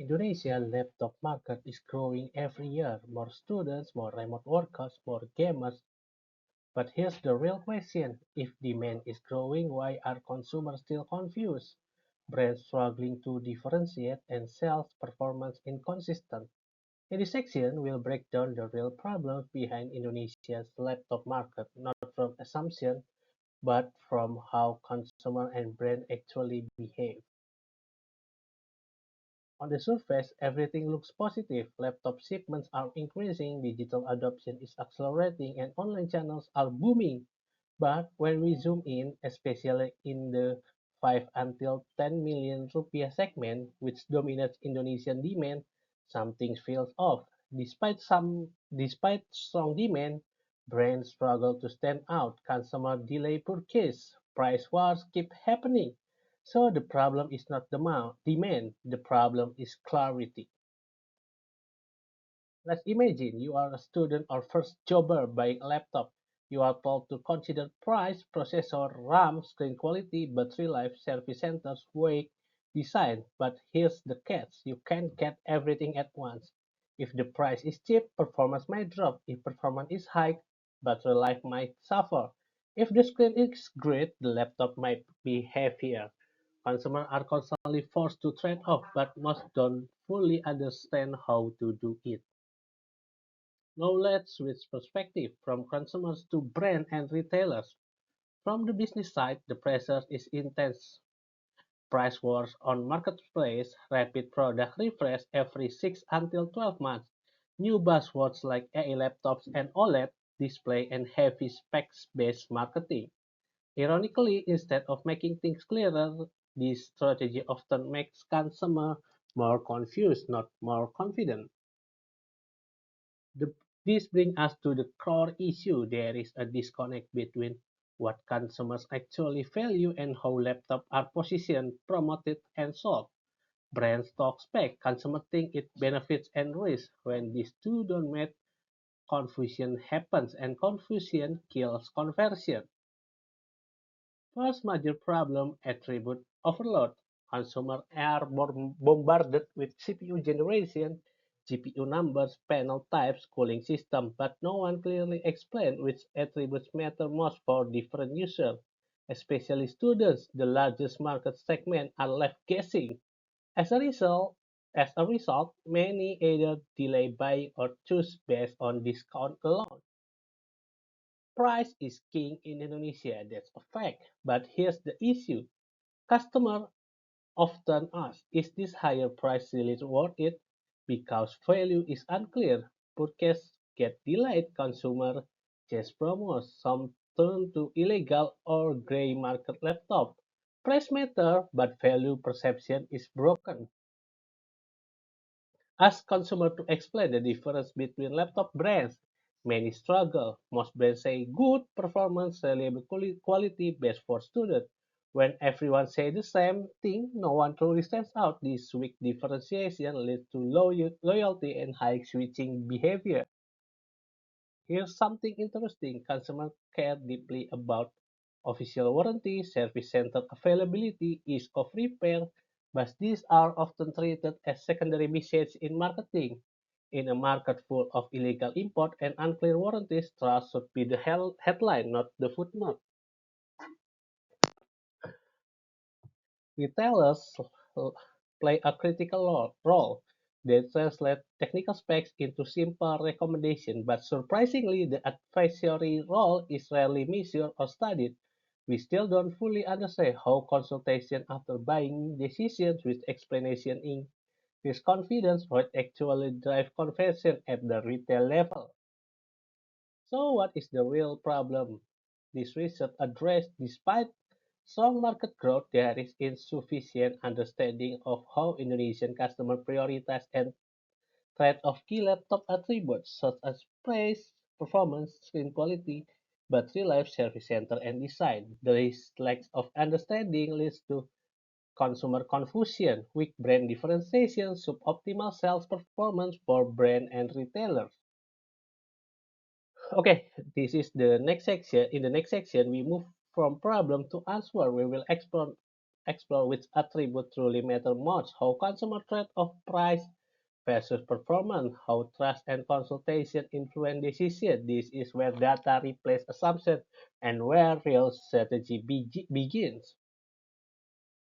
Indonesia laptop market is growing every year. More students, more remote workers, more gamers. But here's the real question. If demand is growing, why are consumers still confused? Brands struggling to differentiate and sales performance inconsistent. In this section, we'll break down the real problems behind Indonesia's laptop market, not from assumption, but from how consumer and brand actually behave. On the surface, everything looks positive. Laptop shipments are increasing, digital adoption is accelerating, and online channels are booming. But when we zoom in, especially in the 5 until 10 million rupiah segment, which dominates Indonesian demand, something feels off. Despite strong demand, brands struggle to stand out. Consumer delay purchase. Price wars keep happening. So the problem is not demand, the problem is clarity. Let's imagine you are a student or first jobber buying a laptop. You are told to consider price, processor, RAM, screen quality, battery life, service centers, weight, design. But here's the catch, you can't get everything at once. If the price is cheap, performance might drop. If performance is high, battery life might suffer. If the screen is great, the laptop might be heavier. Consumers are constantly forced to trade off, but most don't fully understand how to do it. Now let's switch perspective from consumers to brand and retailers. From the business side, the pressure is intense. Price wars on marketplace, rapid product refresh every 6 until 12 months, new buzzwords like AI laptops and OLED display and heavy specs-based marketing. Ironically, instead of making things clearer, this strategy often makes consumers more confused, not more confident. The, this brings us to the core issue. There is a disconnect between what consumers actually value and how laptops are positioned, promoted, and sold. Brands talk spec, consumers think it benefits and risks. When these two don't meet, confusion happens, and confusion kills conversion. First major problem, attribute overload. Consumers are bombarded with CPU generation, GPU numbers, panel types, cooling system, but no one clearly explains which attributes matter most for different users. Especially students, the largest market segment, are left guessing. As a result, many either delay buying or choose based on discount alone. Price is king in Indonesia, that's a fact. But here's the issue. Customers often ask, is this higher price really worth it? Because value is unclear. Purchase get delayed, consumer chase promos, some turn to illegal or gray market laptop. Price matter, but value perception is broken. Ask consumers to explain the difference between laptop brands. Many struggle. Most brands say good performance, reliable quality, best for students. When everyone says the same thing, no one truly stands out. This weak differentiation leads to loyalty and high switching behavior. Here's something interesting. Consumers care deeply about official warranty, service center availability, ease of repair, but these are often treated as secondary messages in marketing. In a market full of illegal import and unclear warranties, trust should be the headline, not the footnote. Retailers play a critical role. They translate technical specs into simple recommendations, but surprisingly, the advisory role is rarely measured or studied. We still don't fully understand how consultation after buying decisions with explanation increase confidence what actually drive conversion at the retail level. So what is the real problem? This research addressed despite strong market growth, there is insufficient understanding of how Indonesian customers prioritize and trade off key laptop attributes such as price, performance, screen quality, battery life, service center, and design. This lack of understanding leads to consumer confusion, weak brand differentiation, suboptimal sales performance for brand and retailers. Okay, this is the next section. In the next section, we move from problem to answer. We will explore explore which attribute truly matter most, how consumer trade off price versus performance, how trust and consultation influence decision. This is where data replaces assumption and where real strategy begins.